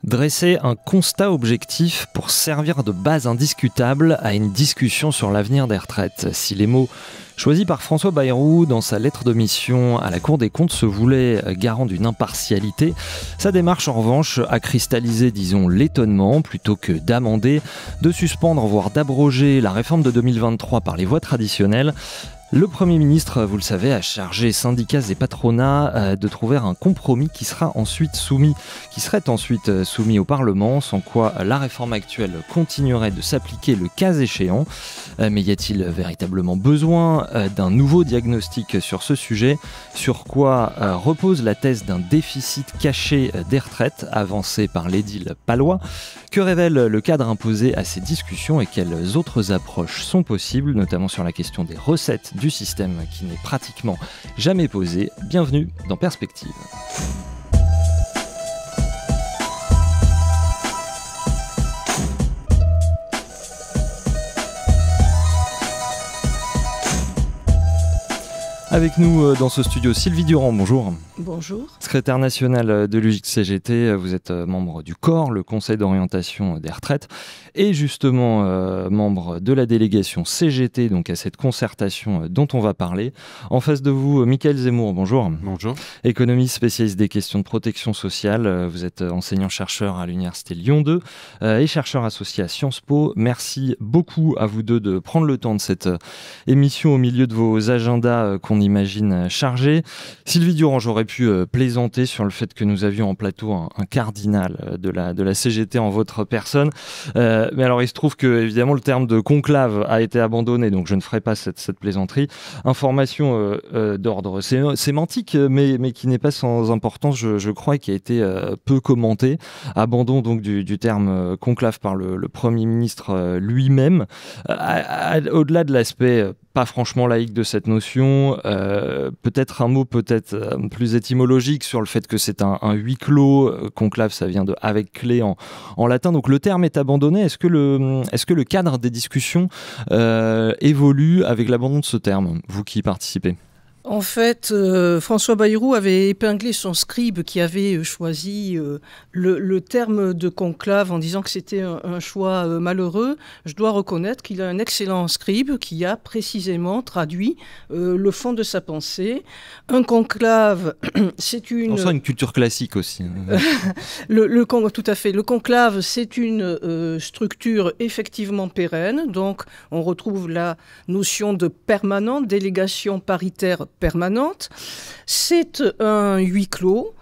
Dresser un constat objectif pour servir de base indiscutable à une discussion sur l'avenir des retraites. Si les mots choisis par François Bayrou dans sa lettre de mission à la Cour des comptes se voulait garant d'une impartialité, sa démarche en revanche a cristallisé, disons, l'étonnement plutôt que d'amender, de suspendre voire d'abroger la réforme de 2023 par les voies traditionnelles. Le Premier ministre, vous le savez, a chargé syndicats et patronats de trouver un compromis qui serait ensuite soumis au Parlement, sans quoi la réforme actuelle continuerait de s'appliquer le cas échéant. Mais y a-t-il véritablement besoin d'un nouveau diagnostic sur ce sujet? Sur quoi repose la thèse d'un déficit caché des retraites avancée par l'édile palois? Que révèle le cadre imposé à ces discussions et quelles autres approches sont possibles, notamment sur la question des recettes du système qui n'est pratiquement jamais posée? Bienvenue dans Perspective. Avec nous dans ce studio, Sylvie Durand, bonjour. Bonjour. Secrétaire nationale de l'UJC-CGT, vous êtes membre du COR, le Conseil d'orientation des retraites, et justement membre de la délégation CGT, donc à cette concertation dont on va parler. En face de vous, Michael Zemmour, bonjour. Bonjour. Économiste spécialiste des questions de protection sociale, vous êtes enseignant-chercheur à l'Université Lyon 2 et chercheur associé à Sciences Po. Merci beaucoup à vous deux de prendre le temps de cette émission au milieu de vos agendas qu'on imagine chargés. Sylvie Durand, j'aurais pu plaisanter sur le fait que nous avions en plateau un cardinal de la CGT en votre personne. Mais alors il se trouve que évidemment le terme de conclave a été abandonné, donc je ne ferai pas cette plaisanterie. Information d'ordre sémantique, mais qui n'est pas sans importance, je crois, et qui a été peu commentée. Abandon donc du terme conclave par le Premier ministre lui-même. Au-delà de l'aspect pas franchement laïque de cette notion, peut-être un mot plus étymologique sur le fait que c'est un huis clos. Conclave, ça vient de avec clé en latin, donc le terme est abandonné. Est-ce que le cadre des discussions évolue avec l'abandon de ce terme, vous qui y participez? En fait, François Bayrou avait épinglé son scribe qui avait choisi le terme de conclave en disant que c'était un choix malheureux. Je dois reconnaître qu'il a un excellent scribe qui a précisément traduit le fond de sa pensée. Un conclave, c'est une... On sent une culture classique aussi. Tout à fait. Le conclave, c'est une structure effectivement pérenne. Donc, on retrouve la notion de permanente, délégation paritaire permanente. C'est un huis clos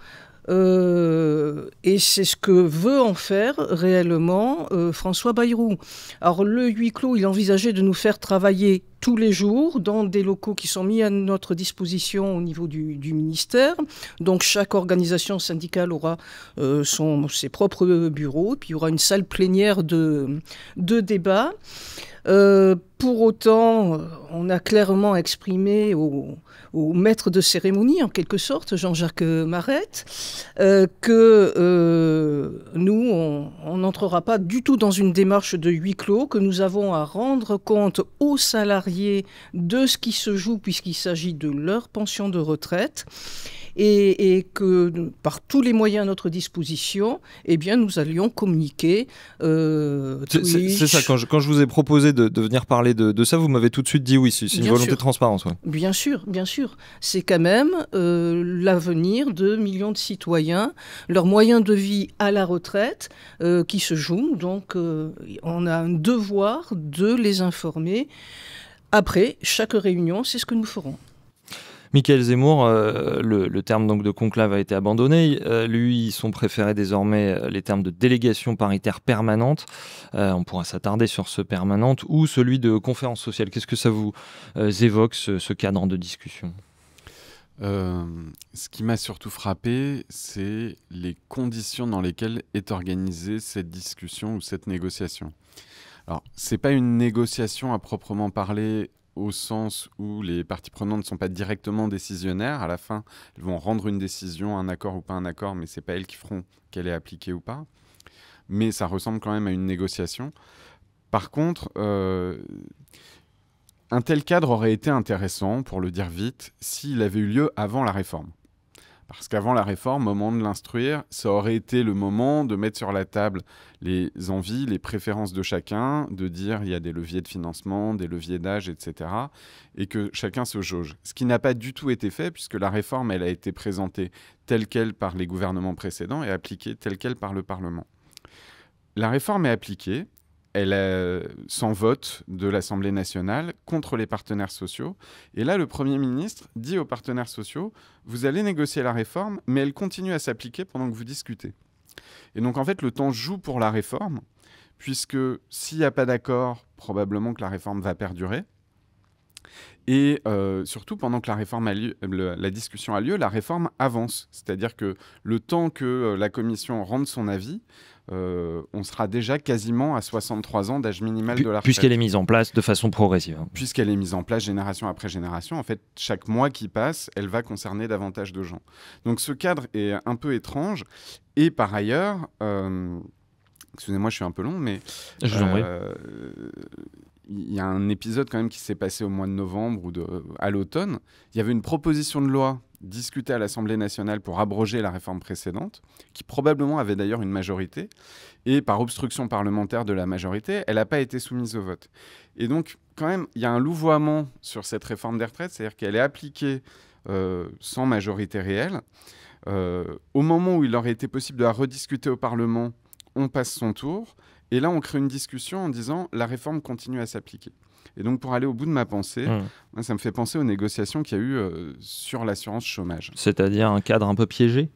et c'est ce que veut en faire réellement François Bayrou. Alors le huis clos, il envisageait de nous faire travailler tous les jours dans des locaux qui sont mis à notre disposition au niveau du ministère. Donc chaque organisation syndicale aura ses propres bureaux, puis il y aura une salle plénière de débat. Pour autant, on a clairement exprimé au maître de cérémonie, en quelque sorte, Jean-Jacques Marette, que nous, on n'entrera pas du tout dans une démarche de huis clos, que nous avons à rendre compte aux salariés de ce qui se joue puisqu'il s'agit de leur pension de retraite. Et que par tous les moyens à notre disposition, eh bien, nous allions communiquer. C'est ça, quand je vous ai proposé de venir parler de ça, vous m'avez tout de suite dit oui, c'est une volonté de transparence. Ouais. Bien sûr. C'est quand même l'avenir de millions de citoyens, leurs moyens de vie à la retraite qui se jouent. Donc, on a un devoir de les informer. Après, chaque réunion, c'est ce que nous ferons. Michael Zemmour, le terme donc de conclave a été abandonné. Lui, ils sont préférés désormais les termes de délégation paritaire permanente. On pourra s'attarder sur ce permanente ou celui de conférence sociale. Qu'est-ce que ça vous évoque, ce cadre de discussion ? Ce qui m'a surtout frappé, c'est les conditions dans lesquelles est organisée cette discussion ou cette négociation. Alors, c'est pas une négociation à proprement parler au sens où les parties prenantes ne sont pas directement décisionnaires. À la fin, elles vont rendre une décision, un accord ou pas un accord, mais ce n'est pas elles qui feront qu'elle est appliquée ou pas. Mais ça ressemble quand même à une négociation. Par contre, un tel cadre aurait été intéressant, pour le dire vite, s'il avait eu lieu avant la réforme. Parce qu'avant la réforme, au moment de l'instruire, ça aurait été le moment de mettre sur la table les envies, les préférences de chacun, de dire il y a des leviers de financement, des leviers d'âge, etc. et que chacun se jauge. Ce qui n'a pas du tout été fait, puisque la réforme, elle a été présentée telle qu'elle par les gouvernements précédents et appliquée telle qu'elle par le Parlement. La réforme est appliquée. Elle est sans vote de l'Assemblée nationale contre les partenaires sociaux. Et là, le Premier ministre dit aux partenaires sociaux, vous allez négocier la réforme, mais elle continue à s'appliquer pendant que vous discutez. Et donc, en fait, le temps joue pour la réforme, puisque s'il n'y a pas d'accord, probablement que la réforme va perdurer. Et surtout, pendant que la discussion a lieu, la réforme avance. C'est-à-dire que le temps que la commission rende son avis, on sera déjà quasiment à 63 ans d'âge minimal de la retraite. Puisqu'elle est mise en place de façon progressive. Puisqu'elle est mise en place génération après génération. En fait, chaque mois qui passe, elle va concerner davantage de gens. Donc ce cadre est un peu étrange. Et par ailleurs, excusez-moi, je suis un peu long, mais je vous en prie. Il y a un épisode quand même qui s'est passé au mois de novembre ou à l'automne. Il y avait une proposition de loi discutée à l'Assemblée nationale pour abroger la réforme précédente, qui probablement avait d'ailleurs une majorité. Et par obstruction parlementaire de la majorité, elle n'a pas été soumise au vote. Et donc, quand même, il y a un louvoiement sur cette réforme des retraites, c'est-à-dire qu'elle est appliquée sans majorité réelle. Au moment où il aurait été possible de la rediscuter au Parlement, on passe son tour. Et là, on crée une discussion en disant la réforme continue à s'appliquer. Et donc, pour aller au bout de ma pensée, moi, ça me fait penser aux négociations qu'il y a eu sur l'assurance chômage. C'est-à-dire un cadre un peu piégé ?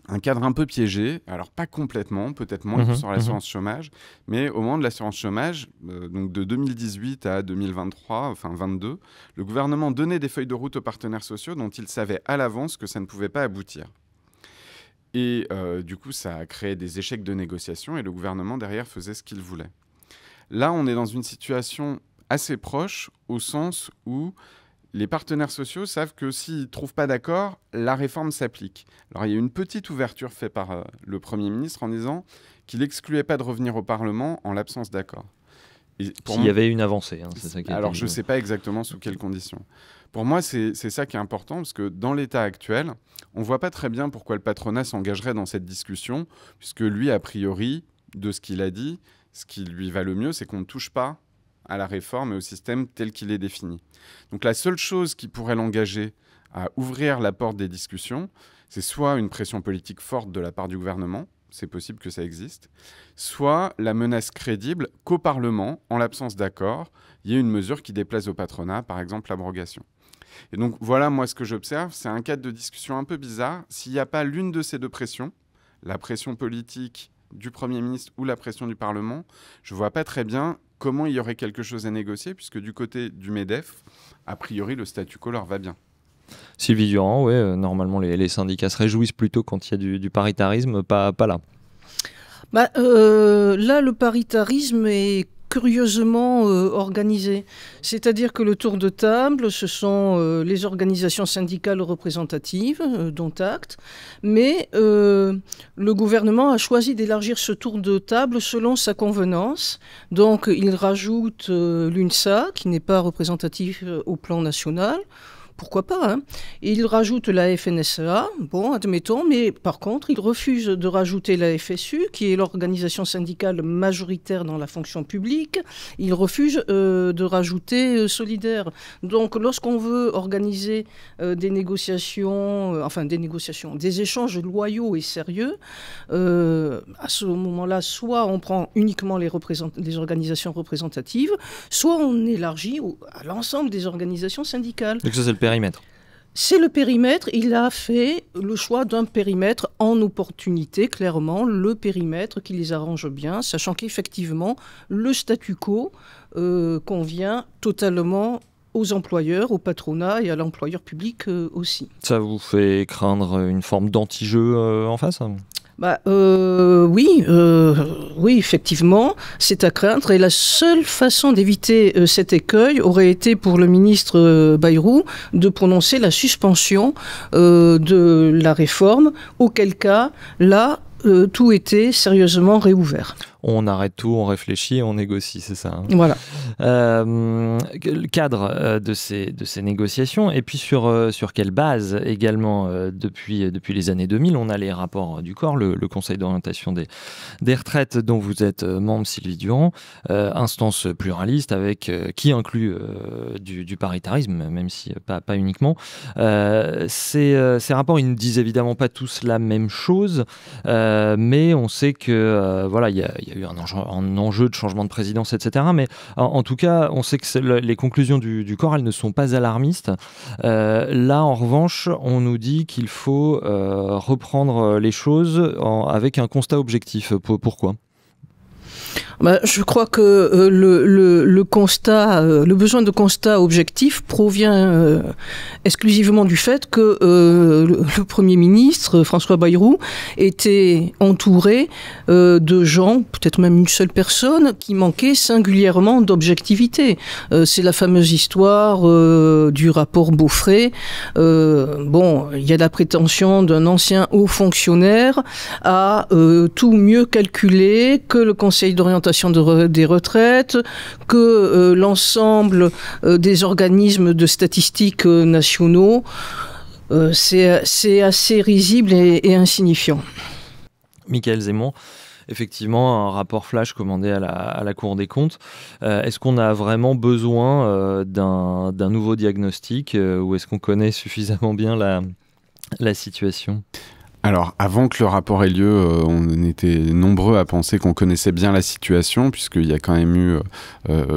Un cadre un peu piégé, alors pas complètement, peut-être moins que sur l'assurance chômage, mais au moment de l'assurance chômage, donc de 2018 à 2023, enfin 22, le gouvernement donnait des feuilles de route aux partenaires sociaux dont il savait à l'avance que ça ne pouvait pas aboutir. Et du coup, ça a créé des échecs de négociation et le gouvernement, derrière, faisait ce qu'il voulait. Là, on est dans une situation assez proche au sens où les partenaires sociaux savent que s'ils ne trouvent pas d'accord, la réforme s'applique. Alors, il y a une petite ouverture faite par le Premier ministre en disant qu'il n'excluait pas de revenir au Parlement en l'absence d'accord. S'il y avait une avancée, hein, c'est ça qui Alors, je ne sais pas exactement sous quelles conditions. Pour moi, c'est ça qui est important, parce que dans l'état actuel, on ne voit pas très bien pourquoi le patronat s'engagerait dans cette discussion, puisque lui, a priori, de ce qu'il a dit, ce qui lui va le mieux, c'est qu'on ne touche pas à la réforme et au système tel qu'il est défini. Donc la seule chose qui pourrait l'engager à ouvrir la porte des discussions, c'est soit une pression politique forte de la part du gouvernement, c'est possible que ça existe, soit la menace crédible qu'au Parlement, en l'absence d'accord, il y ait une mesure qui déplaise au patronat, par exemple l'abrogation. Et donc voilà, moi ce que j'observe, c'est un cadre de discussion un peu bizarre. S'il n'y a pas l'une de ces deux pressions, la pression politique du Premier ministre ou la pression du Parlement, je ne vois pas très bien comment il y aurait quelque chose à négocier, puisque du côté du MEDEF, a priori, le statu quo leur va bien. Sylvie Durand, ouais, normalement les syndicats se réjouissent plutôt quand il y a du paritarisme, pas là. Là, le paritarisme est curieusement organisé. C'est-à-dire que le tour de table, ce sont les organisations syndicales représentatives, dont acte, mais le gouvernement a choisi d'élargir ce tour de table selon sa convenance. Donc, il rajoute l'UNSA, qui n'est pas représentatif au plan national. Pourquoi pas, hein. Et il rajoute la FNSEA, bon, admettons, mais par contre, il refuse de rajouter la FSU, qui est l'organisation syndicale majoritaire dans la fonction publique. Il refuse de rajouter Solidaire. Donc, lorsqu'on veut organiser des échanges loyaux et sérieux, à ce moment-là, soit on prend uniquement les organisations représentatives, soit on élargit à l'ensemble des organisations syndicales. Donc ça, c'est le périmètre. C'est le périmètre. Il a fait le choix d'un périmètre en opportunité, clairement, le périmètre qui les arrange bien, sachant qu'effectivement, le statu quo convient totalement aux employeurs, au patronat et à l'employeur public aussi. Ça vous fait craindre une forme d'anti-jeu en face ? Oui, effectivement, c'est à craindre. Et la seule façon d'éviter cet écueil aurait été pour le ministre Bayrou de prononcer la suspension de la réforme, auquel cas, là, tout était sérieusement réouvert. on arrête tout, on réfléchit et on négocie, c'est ça, hein. Voilà. Le cadre de ces négociations, et puis sur quelle base également, depuis les années 2000, on a les rapports du corps, le Conseil d'orientation des retraites dont vous êtes membre, Sylvie Durand, instance pluraliste qui inclut du paritarisme, même si pas uniquement. Ces rapports, ils ne disent évidemment pas tous la même chose, mais on sait que voilà, il y a eu un enjeu de changement de présidence, etc. Mais en tout cas, on sait que les conclusions du corps, elles ne sont pas alarmistes. Là, en revanche, on nous dit qu'il faut reprendre les choses avec un constat objectif. Pourquoi ? Je crois que le constat, le besoin de constat objectif provient exclusivement du fait que le Premier ministre, François Bayrou, était entouré de gens, peut-être même une seule personne, qui manquait singulièrement d'objectivité. C'est la fameuse histoire du rapport Beaufret. Il y a la prétention d'un ancien haut fonctionnaire à tout mieux calculer que le Conseil d'orientation des retraites, que l'ensemble des organismes de statistiques nationaux. C'est assez risible et insignifiant. Michaël Zemmour, effectivement, un rapport flash commandé à la Cour des comptes. Est-ce qu'on a vraiment besoin d'un nouveau diagnostic ou est-ce qu'on connaît suffisamment bien la situation ? Alors, avant que le rapport ait lieu, on était nombreux à penser qu'on connaissait bien la situation, puisqu'il y a quand même eu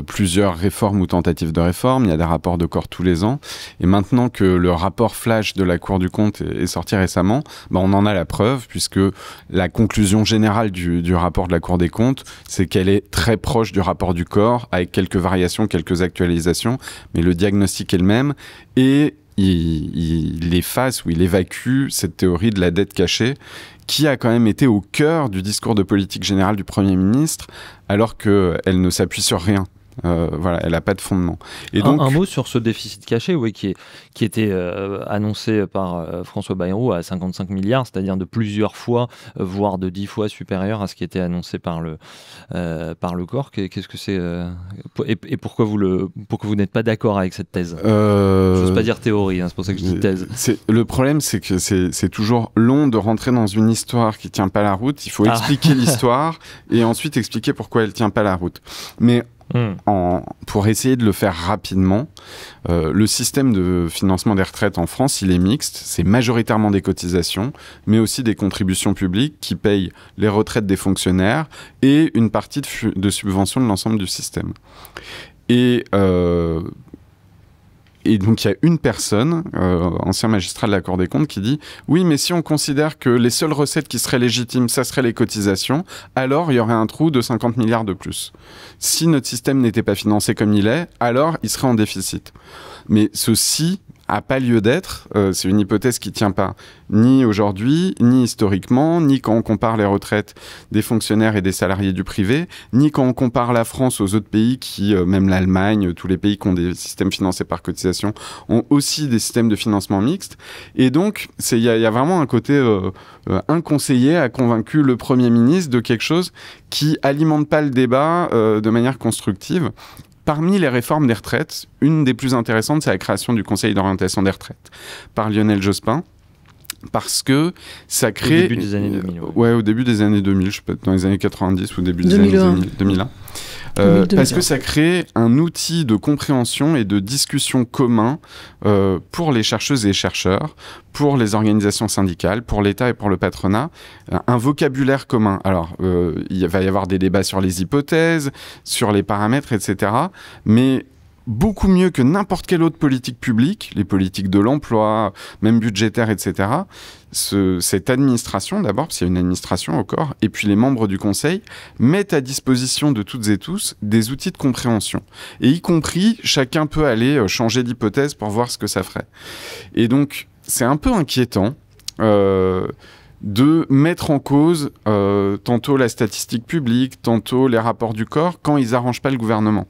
plusieurs réformes ou tentatives de réforme. Il y a des rapports de corps tous les ans. Et maintenant que le rapport flash de la Cour du compte est sorti récemment, on en a la preuve, puisque la conclusion générale du rapport de la Cour des comptes, c'est qu'elle est très proche du rapport du corps, avec quelques variations, quelques actualisations, mais le diagnostic est le même. Et il efface ou il évacue cette théorie de la dette cachée qui a quand même été au cœur du discours de politique générale du Premier ministre, alors qu'elle ne s'appuie sur rien. Elle n'a pas de fondement. Et donc, un mot sur ce déficit caché, oui, qui était annoncé par François Bayrou à 55 milliards, c'est-à-dire de plusieurs fois, voire de 10 fois supérieur à ce qui était annoncé par le corps. Qu'est-ce que c'est et pourquoi vous n'êtes pas d'accord avec cette thèse ? Je n'ose pas dire théorie, c'est pour ça que je dis thèse. Le problème, c'est que c'est toujours long de rentrer dans une histoire qui ne tient pas la route. Il faut expliquer l'histoire et ensuite expliquer pourquoi elle ne tient pas la route. Mais pour essayer de le faire rapidement, le système de financement des retraites en France, il est mixte. C'est majoritairement des cotisations, mais aussi des contributions publiques qui payent les retraites des fonctionnaires et une partie de subvention de l'ensemble du système. Et donc, il y a une personne, ancien magistrat de la Cour des comptes, qui dit « Oui, mais si on considère que les seules recettes qui seraient légitimes, ça serait les cotisations, alors il y aurait un trou de 50 milliards de plus. Si notre système n'était pas financé comme il est, alors il serait en déficit. » Mais ceci n'a pas lieu d'être. C'est une hypothèse qui ne tient pas ni aujourd'hui, ni historiquement, ni quand on compare les retraites des fonctionnaires et des salariés du privé, ni quand on compare la France aux autres pays qui, même l'Allemagne, tous les pays qui ont des systèmes financés par cotisation, ont aussi des systèmes de financement mixtes. Et donc, il y a vraiment un côté un conseiller a convaincu le Premier ministre de quelque chose qui alimente pas le débat de manière constructive. Parmi les réformes des retraites, une des plus intéressantes, c'est la création du Conseil d'orientation des retraites par Lionel Jospin. Parce que ça crée... Au début des années 2000. Ouais, au début des années 2000, je sais pas, dans les années 90 ou début des années 2001. Parce que ça crée un outil de compréhension et de discussion commun pour les chercheuses et chercheurs, pour les organisations syndicales, pour l'État et pour le patronat, un vocabulaire commun. Alors, il va y avoir des débats sur les hypothèses, sur les paramètres, etc. Mais beaucoup mieux que n'importe quelle autre politique publique, les politiques de l'emploi, même budgétaires, etc., cette administration, d'abord, parce qu'il y a une administration au corps, et puis les membres du Conseil, mettent à disposition de toutes et tous des outils de compréhension. Et y compris, chacun peut aller changer d'hypothèse pour voir ce que ça ferait. Et donc, c'est un peu inquiétant de mettre en cause tantôt la statistique publique, tantôt les rapports du corps, quand ils n'arrangent pas le gouvernement.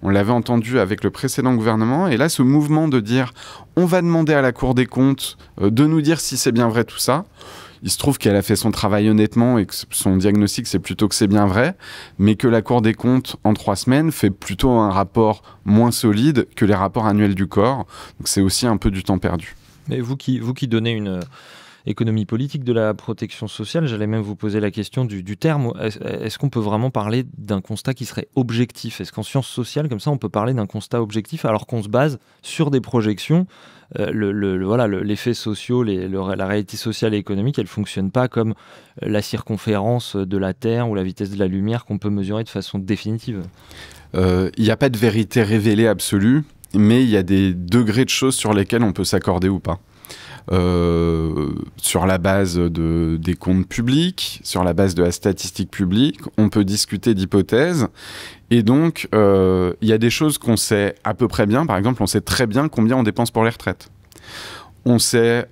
On l'avait entendu avec le précédent gouvernement, et là, ce mouvement de dire « on va demander à la Cour des comptes de nous dire si c'est bien vrai tout ça », il se trouve qu'elle a fait son travail honnêtement et que son diagnostic, c'est plutôt que c'est bien vrai, mais que la Cour des comptes, en 3 semaines, fait plutôt un rapport moins solide que les rapports annuels du corps. Donc c'est aussi un peu du temps perdu. Mais vous qui donnez une économie politique de la protection sociale, j'allais même vous poser la question du terme. Est-ce qu'on peut vraiment parler d'un constat qui serait objectif? Est-ce qu'en sciences sociales, comme ça, on peut parler d'un constat objectif alors qu'on se base sur des projections? Les faits sociaux, la réalité sociale et économique, elle ne fonctionne pas comme la circonférence de la Terre ou la vitesse de la lumière qu'on peut mesurer de façon définitive. Il n'y a pas de vérité révélée absolue, mais il y a des degrés de choses sur lesquels on peut s'accorder ou pas. Sur la base des comptes publics, sur la base de la statistique publique, on peut discuter d'hypothèses. Et donc, il y a des choses qu'on sait à peu près bien. Par exemple, on sait très bien combien on dépense pour les retraites. On sait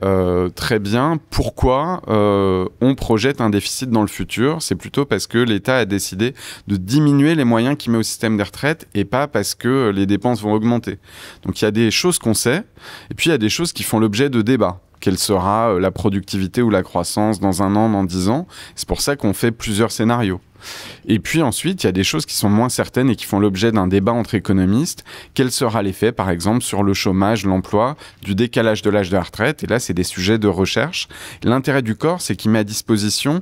très bien pourquoi on projette un déficit dans le futur. C'est plutôt parce que l'État a décidé de diminuer les moyens qu'il met au système des retraites et pas parce que les dépenses vont augmenter. Donc il y a des choses qu'on sait et puis il y a des choses qui font l'objet de débats. Quelle sera la productivité ou la croissance dans 1 an, dans 10 ans? C'est pour ça qu'on fait plusieurs scénarios. Et puis ensuite, il y a des choses qui sont moins certaines et qui font l'objet d'un débat entre économistes. Quel sera l'effet, par exemple, sur le chômage, l'emploi, du décalage de l'âge de la retraite? Et là, c'est des sujets de recherche. L'intérêt du corps, c'est qu'il met à disposition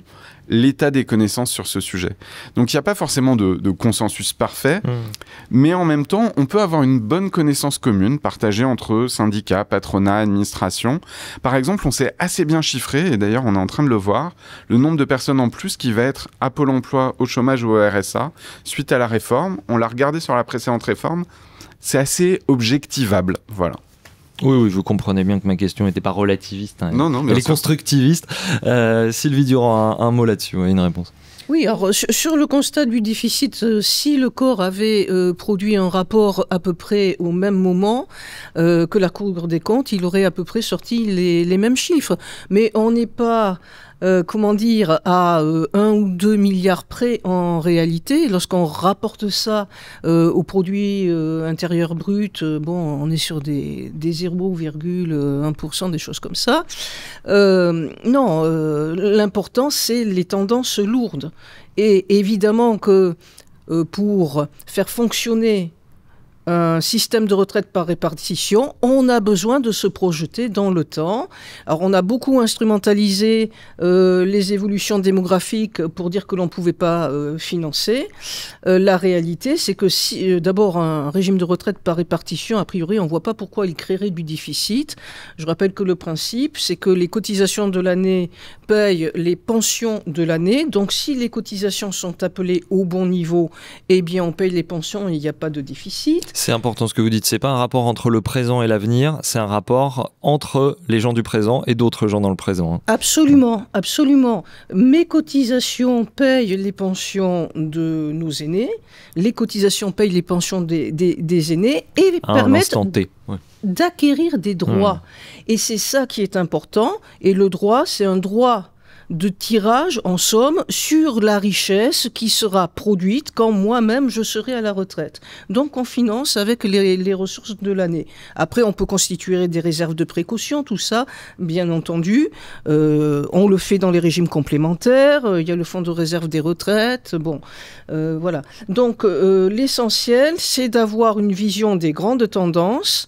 l'état des connaissances sur ce sujet. Donc, il n'y a pas forcément de consensus parfait, mais en même temps, on peut avoir une bonne connaissance commune partagée entre syndicats, patronat, administration. Par exemple, on sait assez bien chiffrer, et d'ailleurs, on est en train de le voir, le nombre de personnes en plus qui va être à Pôle emploi, au chômage ou au RSA suite à la réforme. On l'a regardé sur la précédente réforme. C'est assez objectivable, voilà. Oui, vous comprenez bien que ma question n'était pas relativiste. Hein, non, mais elle est constructiviste. Sylvie Durand, un mot là-dessus, une réponse. Oui, alors sur le constat du déficit, si le corps avait produit un rapport à peu près au même moment que la Cour des comptes, il aurait à peu près sorti les mêmes chiffres. Mais on n'est pas... à 1 ou 2 milliards près en réalité. Lorsqu'on rapporte ça au produit intérieur brut, on est sur des 0,1%, des choses comme ça. L'important, c'est les tendances lourdes. Et évidemment que pour faire fonctionner un système de retraite par répartition, on a besoin de se projeter dans le temps. Alors, on a beaucoup instrumentalisé les évolutions démographiques pour dire que l'on ne pouvait pas financer. La réalité, c'est que d'abord, un régime de retraite par répartition, a priori, on ne voit pas pourquoi il créerait du déficit. Je rappelle que le principe, c'est que les cotisations de l'année payent les pensions de l'année. Donc, si les cotisations sont appelées au bon niveau, eh bien, on paye les pensions et il n'y a pas de déficit. C'est important ce que vous dites, c'est pas un rapport entre le présent et l'avenir, c'est un rapport entre les gens du présent et d'autres gens dans le présent. Hein. Absolument, absolument. Mes cotisations payent les pensions de nos aînés, les cotisations payent les pensions des aînés et permettent d'acquérir des droits. Et c'est ça qui est important. Et le droit, c'est un droit de tirage, en somme, sur la richesse qui sera produite quand moi-même je serai à la retraite. Donc on finance avec les ressources de l'année. Après, on peut constituer des réserves de précaution, tout ça, bien entendu. On le fait dans les régimes complémentaires. Il y a le fonds de réserve des retraites. Voilà. Donc l'essentiel, c'est d'avoir une vision des grandes tendances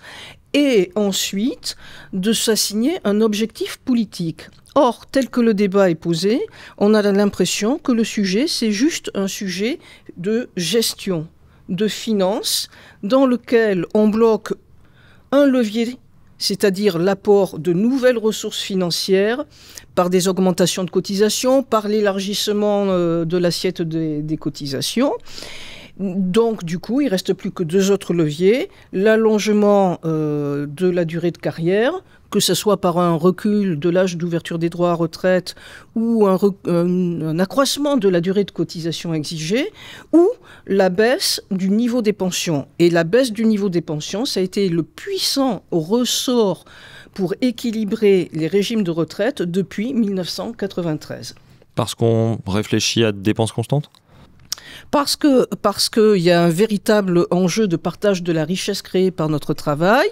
et ensuite de s'assigner un objectif politique. Or, tel que le débat est posé, on a l'impression que le sujet, c'est juste un sujet de gestion, de finance, dans lequel on bloque un levier, c'est-à-dire l'apport de nouvelles ressources financières par des augmentations de cotisations, par l'élargissement de l'assiette des cotisations. Donc, du coup, il ne reste plus que 2 autres leviers. L'allongement de la durée de carrière, que ce soit par un recul de l'âge d'ouverture des droits à retraite ou un accroissement de la durée de cotisation exigée, ou la baisse du niveau des pensions. Et la baisse du niveau des pensions, ça a été le puissant ressort pour équilibrer les régimes de retraite depuis 1993. Parce qu'on réfléchit à des dépenses constantes ? Parce qu'il y a un véritable enjeu de partage de la richesse créée par notre travail,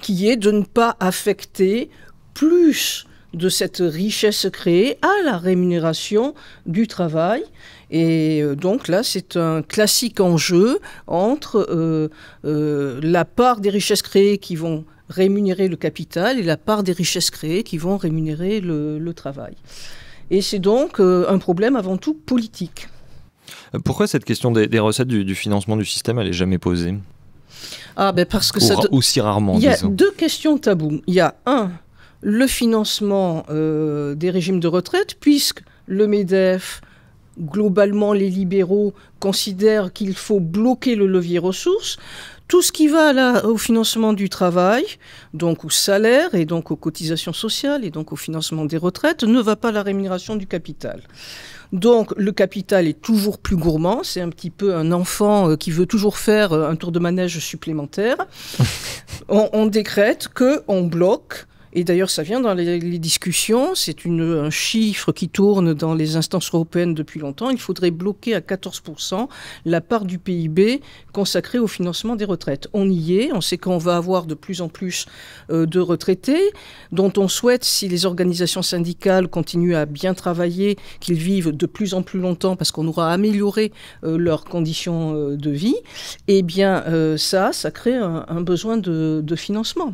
qui est de ne pas affecter plus de cette richesse créée à la rémunération du travail. Et donc là, c'est un classique enjeu entre la part des richesses créées qui vont rémunérer le capital et la part des richesses créées qui vont rémunérer le travail. Et c'est donc un problème avant tout politique. Pourquoi cette question des recettes du financement du système, elle n'est jamais posée ? Parce que aussi rarement, il y a disons. 2 questions taboues. Il y a le financement des régimes de retraite, puisque le MEDEF, globalement les libéraux, considèrent qu'il faut bloquer le levier ressources. Tout ce qui va au financement du travail, donc au salaire et donc aux cotisations sociales et donc au financement des retraites, ne va pas à la rémunération du capital. Donc le capital est toujours plus gourmand, c'est un petit peu un enfant qui veut toujours faire un tour de manège supplémentaire. On décrète qu'on bloque. Et d'ailleurs, ça vient dans les discussions, c'est un chiffre qui tourne dans les instances européennes depuis longtemps. Il faudrait bloquer à 14% la part du PIB consacrée au financement des retraites. On y est, on sait qu'on va avoir de plus en plus de retraités, dont on souhaite, si les organisations syndicales continuent à bien travailler, qu'ils vivent de plus en plus longtemps parce qu'on aura amélioré leurs conditions de vie. Eh bien, ça crée un besoin de financement.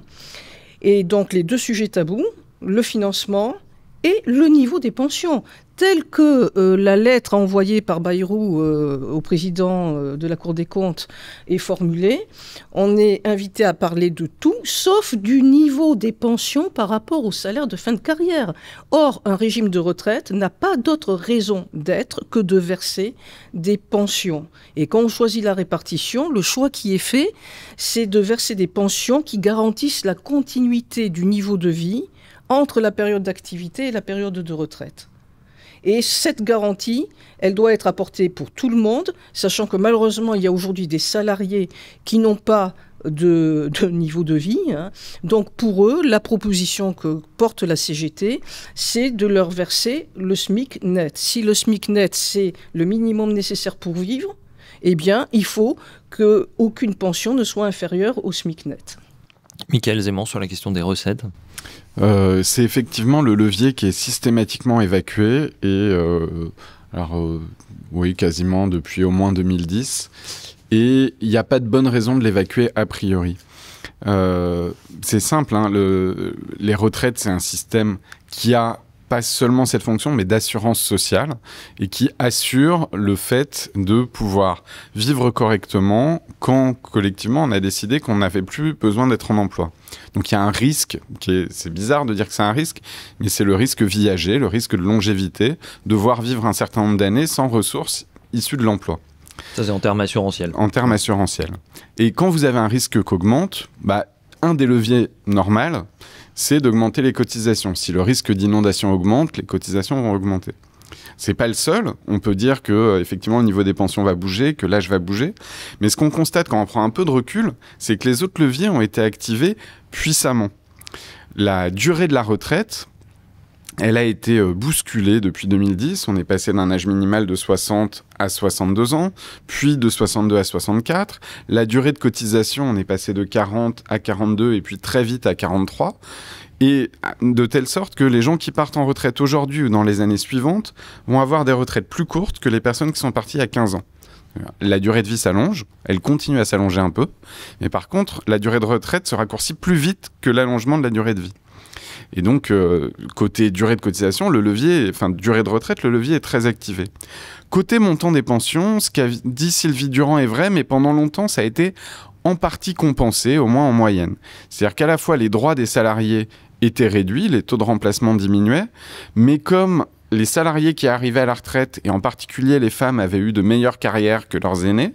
Et donc les 2 sujets tabous, le financement et le niveau des pensions. Tel que la lettre envoyée par Bayrou au président de la Cour des comptes est formulée, on est invité à parler de tout, sauf du niveau des pensions par rapport au salaire de fin de carrière. Or, un régime de retraite n'a pas d'autre raison d'être que de verser des pensions. Et quand on choisit la répartition, le choix qui est fait, c'est de verser des pensions qui garantissent la continuité du niveau de vie entre la période d'activité et la période de retraite. Et cette garantie, elle doit être apportée pour tout le monde, sachant que malheureusement, il y a aujourd'hui des salariés qui n'ont pas de niveau de vie. Donc pour eux, la proposition que porte la CGT, c'est de leur verser le SMIC net. Si le SMIC net, c'est le minimum nécessaire pour vivre, eh bien, il faut qu'aucune pension ne soit inférieure au SMIC net. Michaël Zeman, sur la question des recettes. C'est effectivement le levier qui est systématiquement évacué et oui, quasiment depuis au moins 2010. Et il n'y a pas de bonne raison de l'évacuer a priori. C'est simple, les retraites, c'est un système qui a pas seulement cette fonction, mais d'assurance sociale, et qui assure le fait de pouvoir vivre correctement quand, collectivement, on a décidé qu'on n'avait plus besoin d'être en emploi. Donc il y a un risque, c'est bizarre de dire que c'est un risque, mais c'est le risque viager, le risque de longévité, devoir vivre un certain nombre d'années sans ressources issues de l'emploi. Ça, c'est en termes assurantiels. En termes assurantiels. Et quand vous avez un risque qu'augmente, un des leviers normaux, c'est d'augmenter les cotisations. Si le risque d'inondation augmente, les cotisations vont augmenter. C'est pas le seul. On peut dire que effectivement le niveau des pensions va bouger, que l'âge va bouger. Mais ce qu'on constate quand on prend un peu de recul, c'est que les autres leviers ont été activés puissamment. La durée de la retraite, elle a été bousculée depuis 2010. On est passé d'un âge minimal de 60 à 62 ans, puis de 62 à 64. La durée de cotisation, on est passé de 40 à 42 et puis très vite à 43. Et de telle sorte que les gens qui partent en retraite aujourd'hui ou dans les années suivantes vont avoir des retraites plus courtes que les personnes qui sont parties à 15 ans. La durée de vie s'allonge, elle continue à s'allonger un peu, mais par contre, la durée de retraite se raccourcit plus vite que l'allongement de la durée de vie. Et donc, côté durée de cotisation, durée de retraite, le levier est très activé. Côté montant des pensions, ce qu'a dit Sylvie Durand est vrai, mais pendant longtemps, ça a été en partie compensé, au moins en moyenne. C'est-à-dire qu'à la fois, les droits des salariés étaient réduits, les taux de remplacement diminuaient, mais comme les salariés qui arrivaient à la retraite, et en particulier les femmes, avaient eu de meilleures carrières que leurs aînés,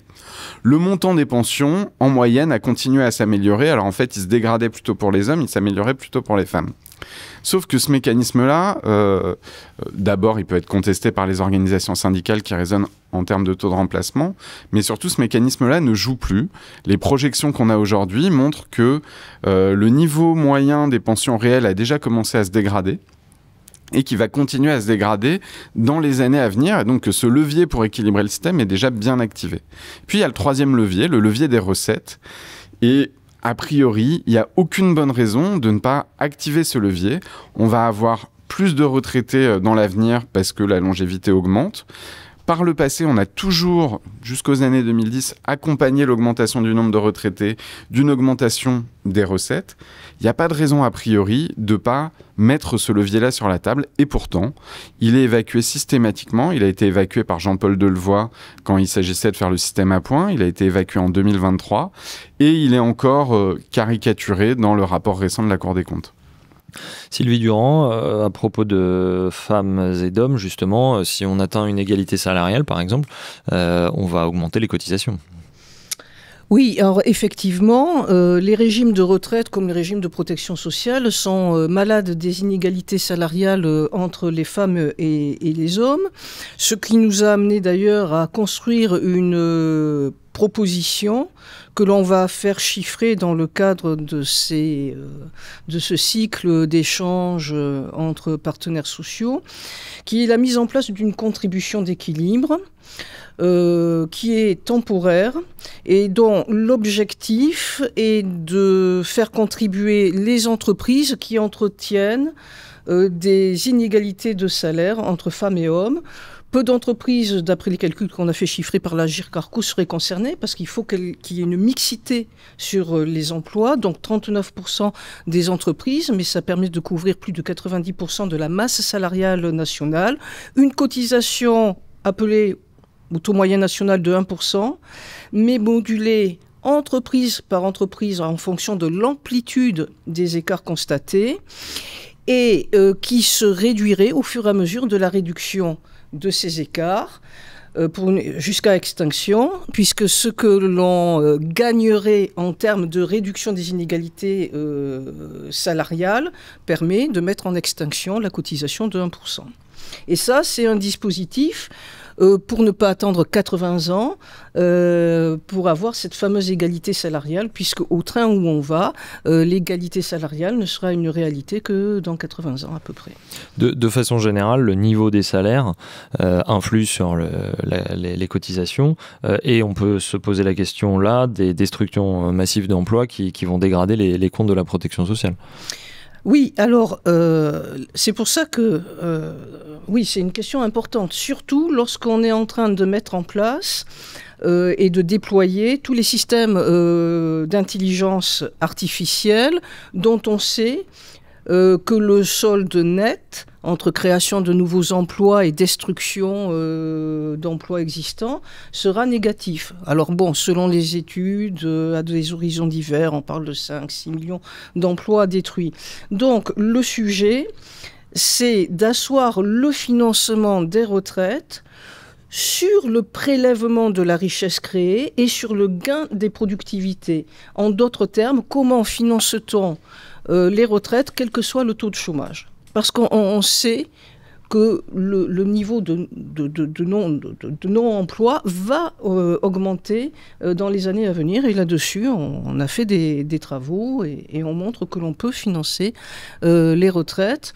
le montant des pensions, en moyenne, a continué à s'améliorer. Alors en fait, il se dégradait plutôt pour les hommes, il s'améliorait plutôt pour les femmes. Sauf que ce mécanisme-là, d'abord, il peut être contesté par les organisations syndicales qui raisonnent en termes de taux de remplacement, mais surtout, ce mécanisme-là ne joue plus. Les projections qu'on a aujourd'hui montrent que le niveau moyen des pensions réelles a déjà commencé à se dégrader et qui va continuer à se dégrader dans les années à venir, et donc que ce levier pour équilibrer le système est déjà bien activé. Puis il y a le troisième levier, le levier des recettes, et a priori, il n'y a aucune bonne raison de ne pas activer ce levier. On va avoir plus de retraités dans l'avenir parce que la longévité augmente. Par le passé, on a toujours, jusqu'aux années 2010, accompagné l'augmentation du nombre de retraités d'une augmentation des recettes. Il n'y a pas de raison, a priori, de ne pas mettre ce levier-là sur la table. Et pourtant, il est évacué systématiquement. Il a été évacué par Jean-Paul Delevoye quand il s'agissait de faire le système à points. Il a été évacué en 2023. Et il est encore caricaturé dans le rapport récent de la Cour des comptes. Sylvie Durand, à propos de femmes et d'hommes, justement, si on atteint une égalité salariale, par exemple, on va augmenter les cotisations. Oui, alors effectivement, les régimes de retraite comme les régimes de protection sociale sont malades des inégalités salariales entre les femmes et les hommes, ce qui nous a amené d'ailleurs à construire une proposition que l'on va faire chiffrer dans le cadre de ce cycle d'échanges entre partenaires sociaux, qui est la mise en place d'une contribution d'équilibre qui est temporaire et dont l'objectif est de faire contribuer les entreprises qui entretiennent des inégalités de salaire entre femmes et hommes. Peu d'entreprises, d'après les calculs qu'on a fait chiffrer par l'Agirc Arrco, seraient concernées parce qu'il faut qu'il y ait une mixité sur les emplois, donc 39% des entreprises, mais ça permet de couvrir plus de 90% de la masse salariale nationale. Une cotisation appelée au taux moyen national de 1%, mais modulée entreprise par entreprise en fonction de l'amplitude des écarts constatés et qui se réduirait au fur et à mesure de la réduction de ces écarts jusqu'à extinction, puisque ce que l'on gagnerait en termes de réduction des inégalités salariales permet de mettre en extinction la cotisation de 1%. Et ça, c'est un dispositif pour ne pas attendre 80 ans pour avoir cette fameuse égalité salariale, puisque au train où on va, l'égalité salariale ne sera une réalité que dans 80 ans à peu près. De façon générale, le niveau des salaires influe sur les cotisations et on peut se poser la question là des destructions massives d'emplois qui vont dégrader les comptes de la protection sociale. Oui, alors c'est pour ça que oui, c'est une question importante, surtout lorsqu'on est en train de mettre en place et de déployer tous les systèmes d'intelligence artificielle dont on sait que le solde net entre création de nouveaux emplois et destruction d'emplois existants sera négatif. Alors bon, selon les études, à des horizons divers, on parle de 5-6 millions d'emplois détruits. Donc le sujet, c'est d'asseoir le financement des retraites sur le prélèvement de la richesse créée et sur le gain des productivités. En d'autres termes, comment finance-t-on les retraites, quel que soit le taux de chômage? Parce qu'on sait que le niveau de non-emploi va augmenter dans les années à venir. Et là-dessus, on a fait des travaux et on montre que l'on peut financer les retraites.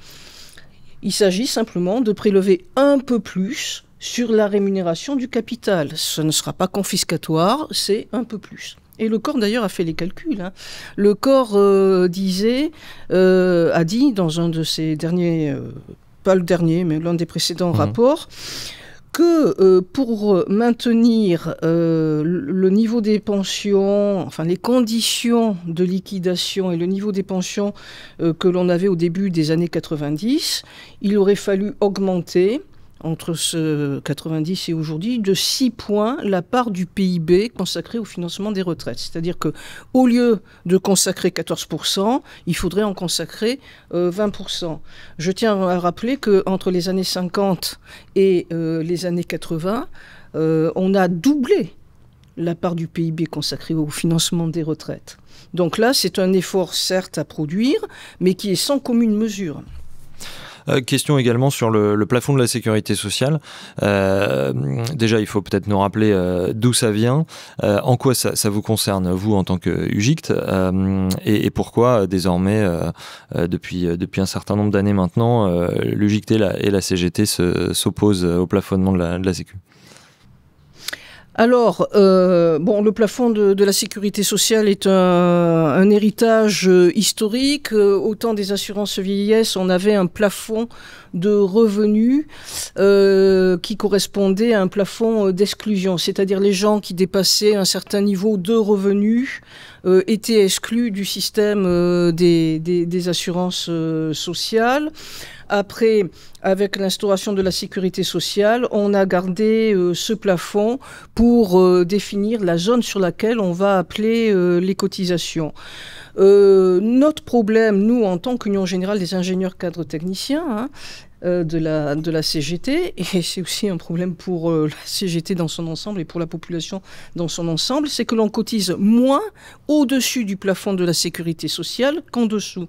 Il s'agit simplement de prélever un peu plus sur la rémunération du capital. Ce ne sera pas confiscatoire, c'est un peu plus. Et le corps, d'ailleurs, a fait les calculs. Hein. Le corps a dit dans un de ses derniers, pas le dernier, mais l'un des précédents rapports, que pour maintenir le niveau des pensions, enfin les conditions de liquidation et le niveau des pensions que l'on avait au début des années 90, il aurait fallu augmenter entre ce 90 et aujourd'hui, de 6 points la part du PIB consacrée au financement des retraites. C'est-à-dire qu'au lieu de consacrer 14%, il faudrait en consacrer 20%. Je tiens à rappeler qu'entre les années 50 et les années 80, on a doublé la part du PIB consacrée au financement des retraites. Donc là, c'est un effort certes à produire, mais qui est sans commune mesure. Question également sur le plafond de la sécurité sociale. Déjà, il faut peut-être nous rappeler d'où ça vient, en quoi ça vous concerne, vous, en tant que UGICT, et pourquoi, désormais, depuis un certain nombre d'années maintenant, l'UGICT et la CGT s'opposent au plafonnement de la Sécu. Alors, le plafond de la sécurité sociale est un héritage historique. Au temps des assurances vieillesse, on avait un plafond de revenus qui correspondait à un plafond d'exclusion. C'est-à-dire les gens qui dépassaient un certain niveau de revenus étaient exclus du système des assurances sociales. Après, avec l'instauration de la sécurité sociale, on a gardé ce plafond pour définir la zone sur laquelle on va appeler les cotisations. Notre problème, nous, en tant qu'Union générale des ingénieurs cadres techniciens, de la CGT, et c'est aussi un problème pour la CGT dans son ensemble et pour la population dans son ensemble, c'est que l'on cotise moins au-dessus du plafond de la sécurité sociale qu'en dessous.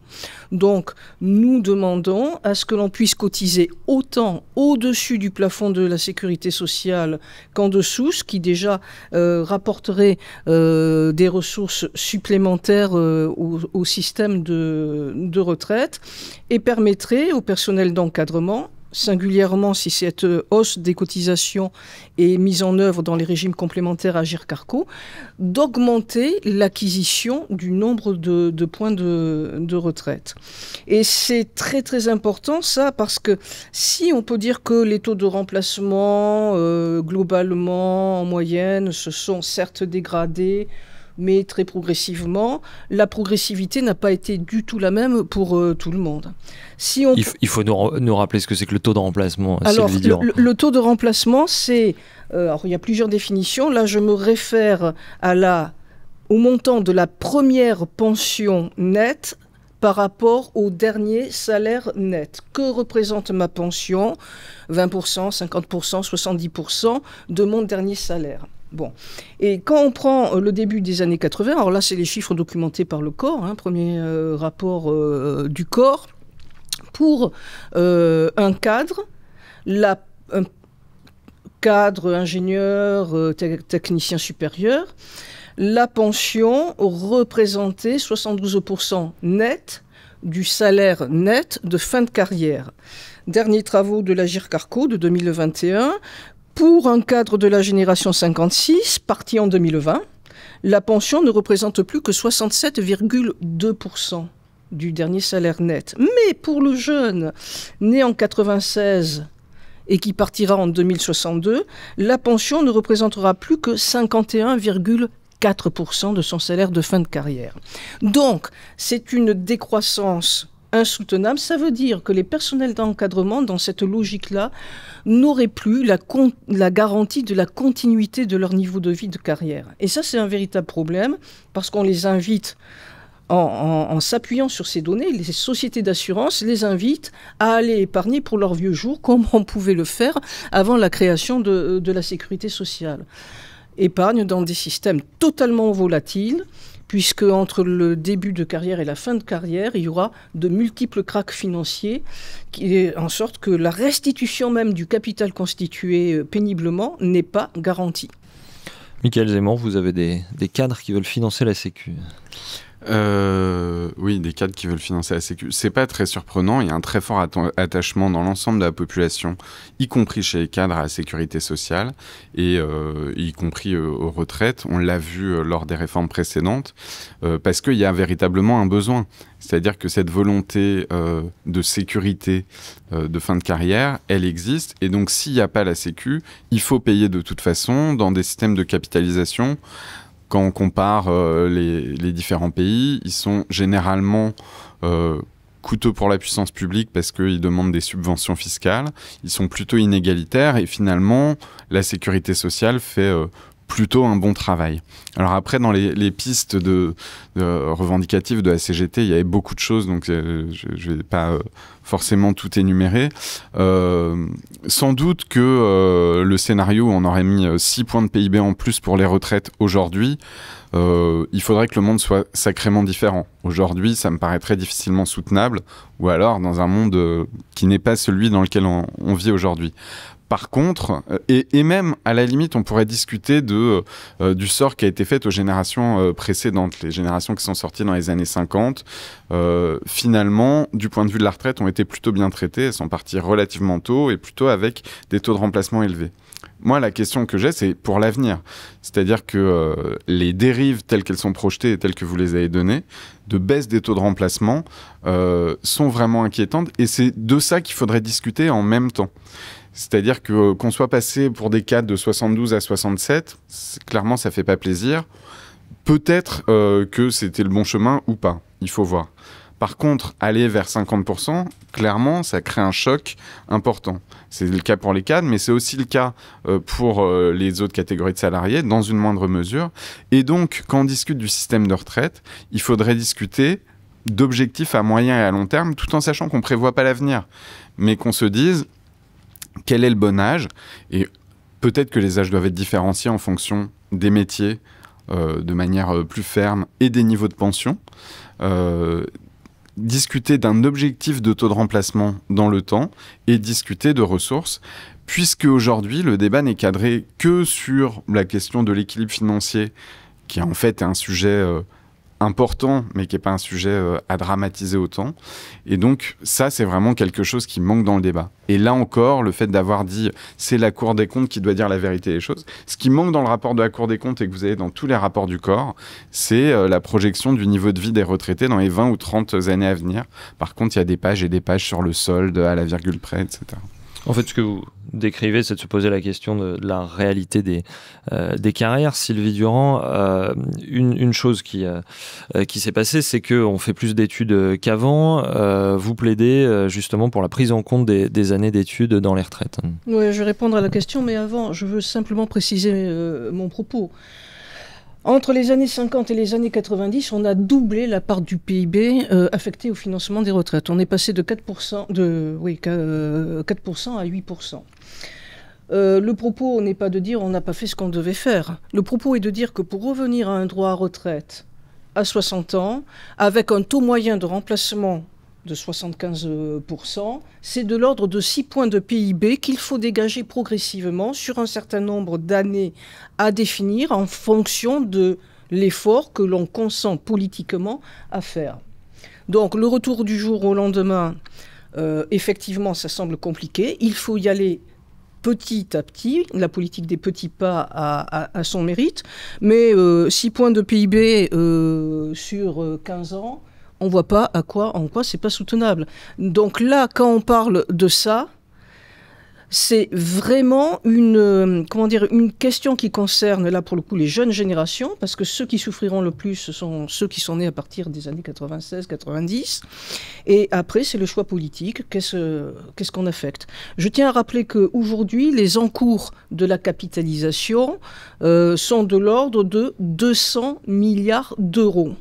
Donc, nous demandons à ce que l'on puisse cotiser autant au-dessus du plafond de la sécurité sociale qu'en dessous, ce qui déjà rapporterait des ressources supplémentaires au système de retraite et permettrait au personnel d'encadrement, singulièrement si cette hausse des cotisations est mise en œuvre dans les régimes complémentaires Agirc-Arrco, d'augmenter l'acquisition du nombre de points de retraite. Et c'est très très important ça, parce que si on peut dire que les taux de remplacement globalement en moyenne se sont certes dégradés, mais très progressivement, la progressivité n'a pas été du tout la même pour tout le monde. Si on... Il faut nous rappeler ce que c'est que le taux de remplacement. Alors, le taux de remplacement, c'est... alors, il y a plusieurs définitions. Là, je me réfère au montant de la première pension nette par rapport au dernier salaire net. Que représente ma pension ? 20%, 50%, 70% de mon dernier salaire. Bon. Et quand on prend le début des années 80, alors là, c'est les chiffres documentés par le corps, premier rapport du corps, pour un cadre, un cadre, ingénieur, technicien supérieur, la pension représentait 72% net du salaire net de fin de carrière. Derniers travaux de l'Agirc-Arrco de 2021, pour un cadre de la génération 56, parti en 2020, la pension ne représente plus que 67,2% du dernier salaire net. Mais pour le jeune né en 96 et qui partira en 2062, la pension ne représentera plus que 51,4% de son salaire de fin de carrière. Donc, c'est une décroissance insoutenable. Ça veut dire que les personnels d'encadrement, dans cette logique-là, n'auraient plus la garantie de la continuité de leur niveau de vie de carrière. Et ça, c'est un véritable problème, parce qu'on les invite, en s'appuyant sur ces données, les sociétés d'assurance les invitent à aller épargner pour leurs vieux jours, comme on pouvait le faire avant la création de la sécurité sociale. Épargne dans des systèmes totalement volatiles, puisque entre le début de carrière et la fin de carrière, il y aura de multiples cracks financiers, en sorte que la restitution même du capital constitué péniblement n'est pas garantie. Michael Zemmour, vous avez des cadres qui veulent financer la Sécu. Oui, des cadres qui veulent financer la Sécu. C'est pas très surprenant. Il y a un très fort attachement dans l'ensemble de la population, y compris chez les cadres, à la sécurité sociale et y compris aux retraites. On l'a vu lors des réformes précédentes, parce qu'il y a véritablement un besoin. C'est-à-dire que cette volonté de sécurité de fin de carrière, elle existe. Et donc, s'il n'y a pas la Sécu, il faut payer de toute façon dans des systèmes de capitalisation. Quand on compare les différents pays, ils sont généralement coûteux pour la puissance publique parce qu'ils demandent des subventions fiscales. Ils sont plutôt inégalitaires et finalement, la sécurité sociale fait plutôt un bon travail. Alors après, dans les pistes revendicatives de la CGT, il y avait beaucoup de choses, donc je ne vais pas forcément tout énumérer. Sans doute que le scénario où on aurait mis 6 points de PIB en plus pour les retraites aujourd'hui, il faudrait que le monde soit sacrément différent. Aujourd'hui, ça me paraît très difficilement soutenable, ou alors dans un monde qui n'est pas celui dans lequel on vit aujourd'hui. Par contre, et même à la limite, on pourrait discuter du sort qui a été fait aux générations précédentes, les générations qui sont sorties dans les années 50. Finalement, du point de vue de la retraite, ont été plutôt bien traitées. Elles sont parties relativement tôt et plutôt avec des taux de remplacement élevés. Moi, la question que j'ai, c'est pour l'avenir. C'est-à-dire que les dérives telles qu'elles sont projetées et telles que vous les avez données, de baisse des taux de remplacement, sont vraiment inquiétantes. Et c'est de ça qu'il faudrait discuter en même temps. C'est-à-dire que qu'on soit passé pour des cadres de 72 à 67, clairement, ça ne fait pas plaisir. Peut-être que c'était le bon chemin ou pas. Il faut voir. Par contre, aller vers 50%, clairement, ça crée un choc important. C'est le cas pour les cadres, mais c'est aussi le cas pour les autres catégories de salariés, dans une moindre mesure. Et donc, quand on discute du système de retraite, il faudrait discuter d'objectifs à moyen et à long terme, tout en sachant qu'on ne prévoit pas l'avenir, mais qu'on se dise quel est le bon âge. Et peut-être que les âges doivent être différenciés en fonction des métiers, de manière plus ferme, et des niveaux de pension. Discuter d'un objectif de taux de remplacement dans le temps et discuter de ressources, puisque aujourd'hui le débat n'est cadré que sur la question de l'équilibre financier, qui en fait est un sujet important, mais qui n'est pas un sujet à dramatiser autant. Et donc ça, c'est vraiment quelque chose qui manque dans le débat. Et là encore, le fait d'avoir dit c'est la Cour des comptes qui doit dire la vérité des choses, ce qui manque dans le rapport de la Cour des comptes et que vous avez dans tous les rapports du corps, c'est la projection du niveau de vie des retraités dans les 20 ou 30 années à venir. Par contre, il y a des pages et des pages sur le solde, à la virgule près, etc. En fait, ce que vous décrivez, c'est de se poser la question de la réalité des carrières. Sylvie Durand, une chose qui s'est passée, c'est qu'on fait plus d'études qu'avant. Vous plaidez justement pour la prise en compte des années d'études dans les retraites. Oui, je vais répondre à la question, mais avant, je veux simplement préciser mon propos. Entre les années 50 et les années 90, on a doublé la part du PIB affectée au financement des retraites. On est passé de 4% à 8%. Le propos n'est pas de dire on n'a pas fait ce qu'on devait faire. Le propos est de dire que pour revenir à un droit à retraite à 60 ans, avec un taux moyen de remplacement de 75%, c'est de l'ordre de 6 points de PIB qu'il faut dégager progressivement sur un certain nombre d'années à définir en fonction de l'effort que l'on consent politiquement à faire. Donc le retour du jour au lendemain, effectivement, ça semble compliqué. Il faut y aller petit à petit. La politique des petits pas a son mérite. Mais 6 points de PIB sur 15 ans, on ne voit pas en quoi c'est pas soutenable. Donc là, quand on parle de ça, c'est vraiment une question qui concerne, là pour le coup, les jeunes générations, parce que ceux qui souffriront le plus, ce sont ceux qui sont nés à partir des années 96-90. Et après, c'est le choix politique. Qu'est-ce qu'on affecte ? Je tiens à rappeler qu'aujourd'hui, les encours de la capitalisation sont de l'ordre de 200 milliards d'euros.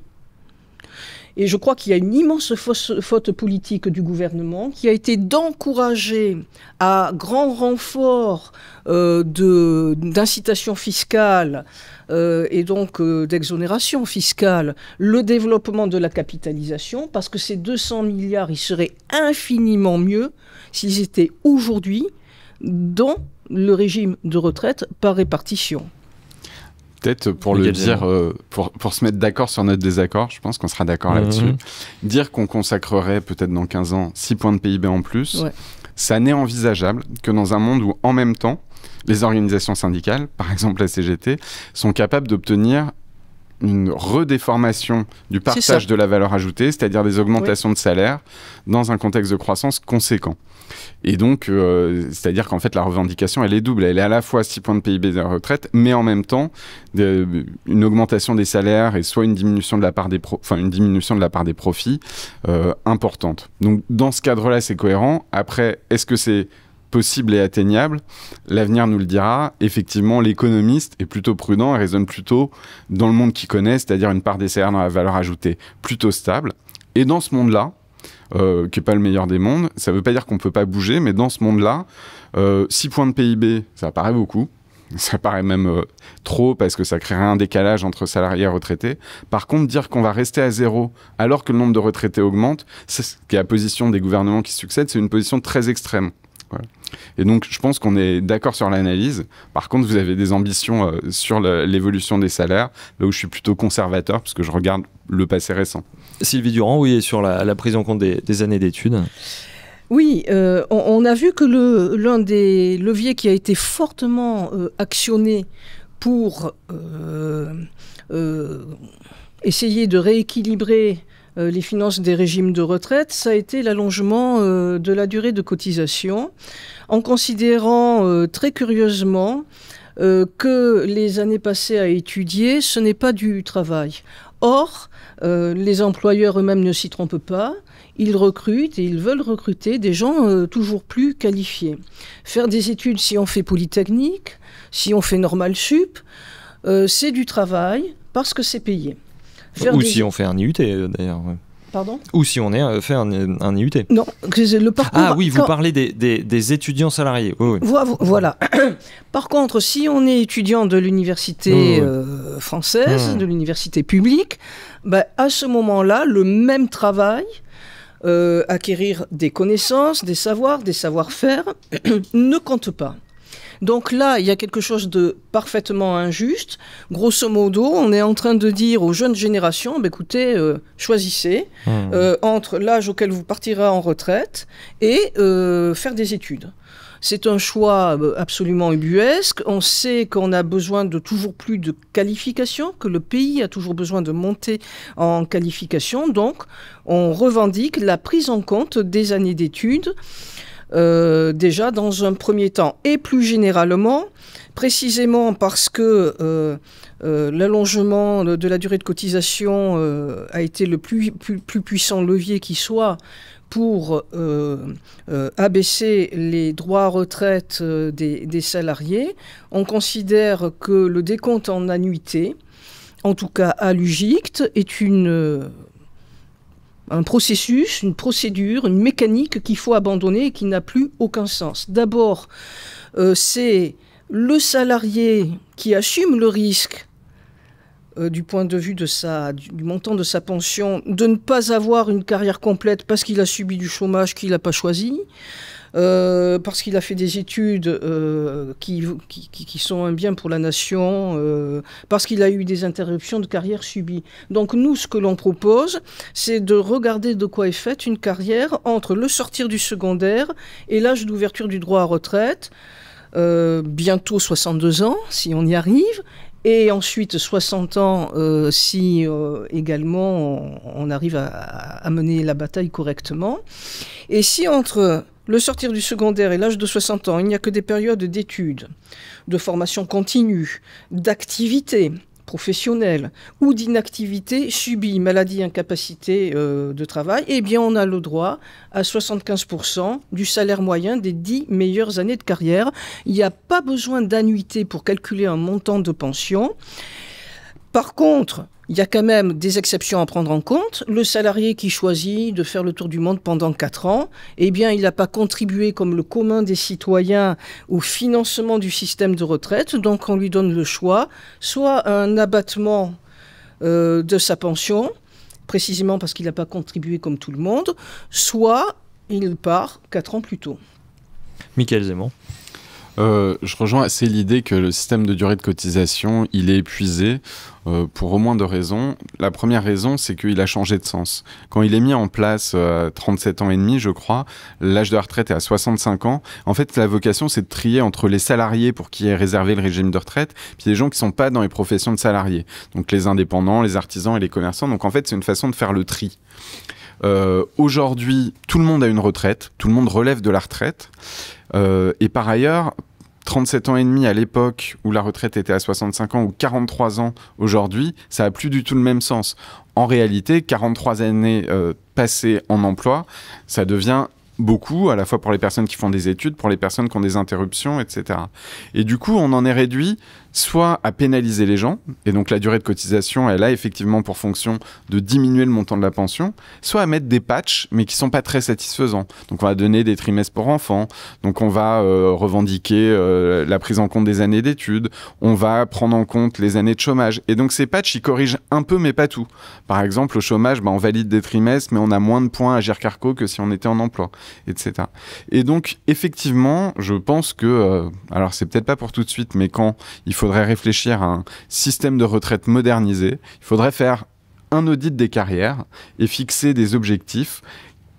Et je crois qu'il y a une immense faute politique du gouvernement qui a été d'encourager à grand renfort d'incitation fiscale et donc d'exonération fiscale le développement de la capitalisation, parce que ces 200 milliards, ils seraient infiniment mieux s'ils étaient aujourd'hui dans le régime de retraite par répartition. Peut-être pour le dire, pour se mettre d'accord sur notre désaccord, je pense qu'on sera d'accord là-dessus. Dire qu'on consacrerait peut-être dans 15 ans 6 points de PIB en plus, ça n'est envisageable que dans un monde où en même temps, les organisations syndicales, par exemple la CGT, sont capables d'obtenir une redéformation du partage de la valeur ajoutée, c'est-à-dire des augmentations de salaire dans un contexte de croissance conséquent. Et donc, c'est-à-dire qu'en fait, la revendication, elle est double. Elle est à la fois 6 points de PIB de la retraite, mais en même temps, une augmentation des salaires et soit une diminution de la part des profits importante. Donc, dans ce cadre-là, c'est cohérent. Après, est-ce que c'est possible et atteignable? L'avenir nous le dira. Effectivement, l'économiste est plutôt prudent et raisonne plutôt dans le monde qu'il connaît, c'est-à-dire une part des salaires dans la valeur ajoutée plutôt stable. Et dans ce monde-là, qui n'est pas le meilleur des mondes, ça ne veut pas dire qu'on ne peut pas bouger, mais dans ce monde-là, 6 points de PIB, ça paraît beaucoup. Ça paraît même trop parce que ça créerait un décalage entre salariés et retraités. Par contre, dire qu'on va rester à zéro alors que le nombre de retraités augmente, c'est ce qui est la position des gouvernements qui succèdent, c'est une position très extrême. Voilà. Et donc, je pense qu'on est d'accord sur l'analyse. Par contre, vous avez des ambitions sur l'évolution des salaires, là où je suis plutôt conservateur, parce que je regarde le passé récent. Sylvie Durand, oui, et sur la prise en compte des années d'études. Oui, on a vu que l'un des leviers qui a été fortement actionné pour essayer de rééquilibrer les finances des régimes de retraite, ça a été l'allongement de la durée de cotisation, en considérant très curieusement que les années passées à étudier, ce n'est pas du travail. Or, les employeurs eux-mêmes ne s'y trompent pas. Ils recrutent et ils veulent recruter des gens toujours plus qualifiés. Faire des études, si on fait Polytechnique, si on fait Normal Sup, c'est du travail parce que c'est payé. Ou si on fait un IUT d'ailleurs. Pardon ? Ou si on fait un IUT. Non, le parcours... Ah oui, vous parlez des étudiants salariés. Oui, oui. Voilà. Par contre, si on est étudiant de l'université française, de l'université publique, à ce moment-là, le même travail, acquérir des connaissances, des savoirs, des savoir-faire, ne compte pas. Donc là, il y a quelque chose de parfaitement injuste. Grosso modo, on est en train de dire aux jeunes générations, écoutez, choisissez entre l'âge auquel vous partirez en retraite et faire des études. C'est un choix absolument ubuesque. On sait qu'on a besoin de toujours plus de qualifications, que le pays a toujours besoin de monter en qualification. Donc, on revendique la prise en compte des années d'études déjà dans un premier temps et plus généralement, précisément parce que l'allongement de la durée de cotisation a été le plus puissant levier qui soit pour abaisser les droits à retraite des salariés. On considère que le décompte en annuité, en tout cas à l'UGICT, est un processus, une procédure, une mécanique qu'il faut abandonner et qui n'a plus aucun sens. D'abord, c'est le salarié qui assume le risque du point de vue du montant de sa pension, de ne pas avoir une carrière complète parce qu'il a subi du chômage qu'il n'a pas choisi, parce qu'il a fait des études qui sont un bien pour la nation, parce qu'il a eu des interruptions de carrière subies. Donc nous, ce que l'on propose, c'est de regarder de quoi est faite une carrière entre le sortir du secondaire et l'âge d'ouverture du droit à retraite, bientôt 62 ans, si on y arrive, et ensuite 60 ans si également on arrive à mener la bataille correctement. Et si entre le sortir du secondaire et l'âge de 60 ans, il n'y a que des périodes d'études, de formation continue, d'activité professionnelle ou d'inactivité subie, maladie, incapacité de travail, eh bien on a le droit à 75% du salaire moyen des 10 meilleures années de carrière. Il n'y a pas besoin d'annuité pour calculer un montant de pension. Par contre, il y a quand même des exceptions à prendre en compte. Le salarié qui choisit de faire le tour du monde pendant 4 ans, eh bien, il n'a pas contribué comme le commun des citoyens au financement du système de retraite. Donc, on lui donne le choix, soit un abattement de sa pension, précisément parce qu'il n'a pas contribué comme tout le monde, soit il part 4 ans plus tôt. Michaël Zemmour. Je rejoins assez l'idée que le système de durée de cotisation, il est épuisé pour au moins 2 raisons. La première raison, c'est qu'il a changé de sens. Quand il est mis en place 37 ans et demi, je crois, l'âge de la retraite est à 65 ans. En fait, la vocation, c'est de trier entre les salariés pour qui est réservé le régime de retraite, puis les gens qui ne sont pas dans les professions de salariés. Donc les indépendants, les artisans et les commerçants. Donc en fait, c'est une façon de faire le tri. Aujourd'hui, tout le monde a une retraite, tout le monde relève de la retraite. Et par ailleurs, 37 ans et demi à l'époque où la retraite était à 65 ans ou 43 ans aujourd'hui, ça n'a plus du tout le même sens. En réalité, 43 années passées en emploi, ça devient beaucoup, à la fois pour les personnes qui font des études, pour les personnes qui ont des interruptions, etc. Et du coup, on en est réduit soit à pénaliser les gens, et donc la durée de cotisation, elle a effectivement pour fonction de diminuer le montant de la pension, soit à mettre des patchs, mais qui ne sont pas très satisfaisants. Donc on va donner des trimestres pour enfants, donc on va revendiquer la prise en compte des années d'études, on va prendre en compte les années de chômage. Et donc ces patchs, ils corrigent un peu, mais pas tout. Par exemple, au chômage, on valide des trimestres, mais on a moins de points à GIRC-ARCO que si on était en emploi, etc. Et donc, effectivement, je pense que, alors c'est peut-être pas pour tout de suite, mais quand il faudrait réfléchir à un système de retraite modernisé, il faudrait faire un audit des carrières et fixer des objectifs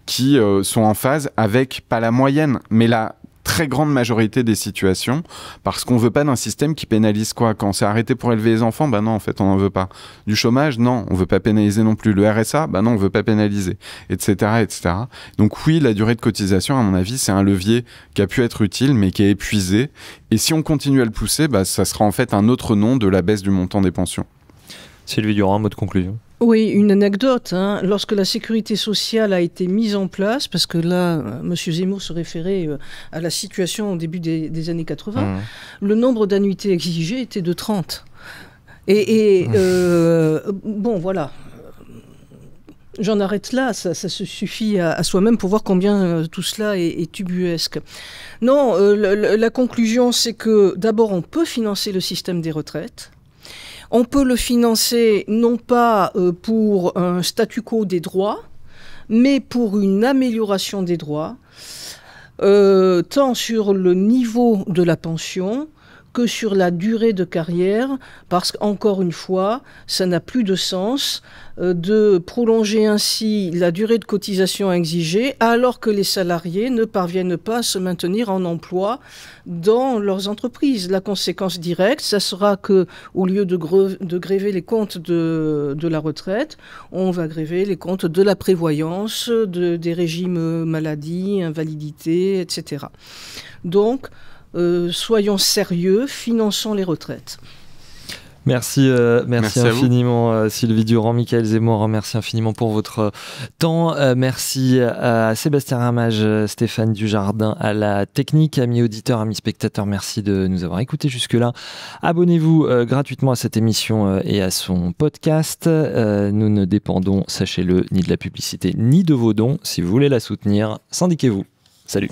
qui sont en phase avec, pas la moyenne, mais la très grande majorité des situations, parce qu'on veut pas d'un système qui pénalise quoi. Quand c'est arrêté pour élever les enfants, non, en fait, on n'en veut pas. Du chômage, non, on veut pas pénaliser non plus. Le RSA, non, on veut pas pénaliser, etc., etc. Donc oui, la durée de cotisation, à mon avis, c'est un levier qui a pu être utile, mais qui est épuisé. Et si on continue à le pousser, ça sera en fait un autre nom de la baisse du montant des pensions. Sylvie Durand, mot de conclusion. Oui, une anecdote. Lorsque la sécurité sociale a été mise en place, parce que là, M. Zemmour se référait à la situation au début des années 80, le nombre d'annuités exigées était de 30. Bon, voilà. J'en arrête là, ça se suffit à soi-même pour voir combien tout cela est ubuesque. Non, la conclusion, c'est que d'abord, on peut financer le système des retraites. On peut le financer non pas pour un statu quo des droits, mais pour une amélioration des droits, tant sur le niveau de la pension que sur la durée de carrière, parce qu'encore une fois, ça n'a plus de sens de prolonger ainsi la durée de cotisation exigée, alors que les salariés ne parviennent pas à se maintenir en emploi dans leurs entreprises. La conséquence directe, ça sera que, au lieu de gréver les comptes de la retraite, on va gréver les comptes de la prévoyance, des régimes maladie, invalidité, etc. Donc, soyons sérieux, finançons les retraites. Merci infiniment Sylvie Durand, Michaël Zemmour, merci infiniment pour votre temps. Merci à Sébastien Ramage, Stéphane Dujardin à la technique, amis auditeurs, amis spectateurs, merci de nous avoir écoutés jusque-là. Abonnez-vous gratuitement à cette émission et à son podcast. Nous ne dépendons, sachez-le, ni de la publicité ni de vos dons. Si vous voulez la soutenir, syndiquez-vous. Salut.